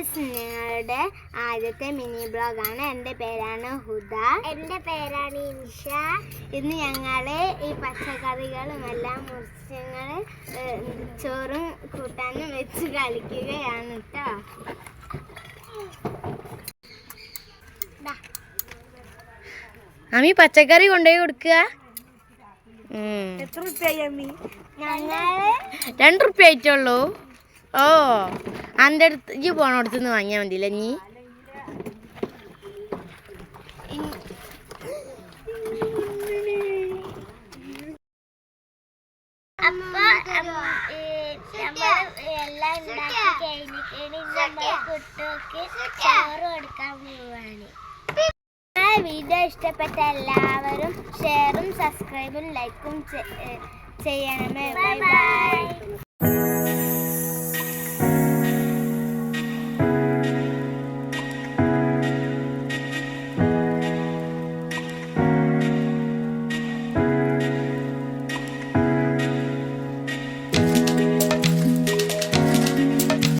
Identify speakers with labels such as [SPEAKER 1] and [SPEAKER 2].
[SPEAKER 1] Guys, നിങ്ങളുടെ ആദ്യത്തെ mini ബ്ലോഗാണ്. എൻ്റെ പേരാണ് ഹുദ.
[SPEAKER 2] എൻ്റെ പേരാണ് ഇൻഷ.
[SPEAKER 1] ഇന്ന് ഞങ്ങൾ ഈ പച്ചക്കറികളും എല്ലാം മുറിച്ച് ചോറും കൂട്ടാനും വെച്ച് കളിക്കുകയാണ് കേട്ടോ.
[SPEAKER 3] അമ്മി പച്ചക്കറി കൊണ്ടുപോയി കൊടുക്കുക.
[SPEAKER 1] എത്ര റുപ്യായി അമ്മി? ഞങ്ങൾ
[SPEAKER 3] 2 റുപ്യ ആയിട്ടുള്ളൂ. ഓ, എൻ്റെ അടുത്ത് ഈ പോണടുത്തുനിന്ന് വാങ്ങിയാൽ മതിയില്ല നീ.
[SPEAKER 2] അപ്പൊ എല്ലാം ഉണ്ടാക്കി കഴിഞ്ഞിട്ട് കുട്ടികൾക്ക് ചോറ് കൊടുക്കാൻ പോവാണ്.
[SPEAKER 1] വീഡിയോ ഇഷ്ടപ്പെട്ട എല്ലാവരും ഷെയറും സബ്സ്ക്രൈബും ലൈക്കും ചെയ്യണമേ. Bye bye.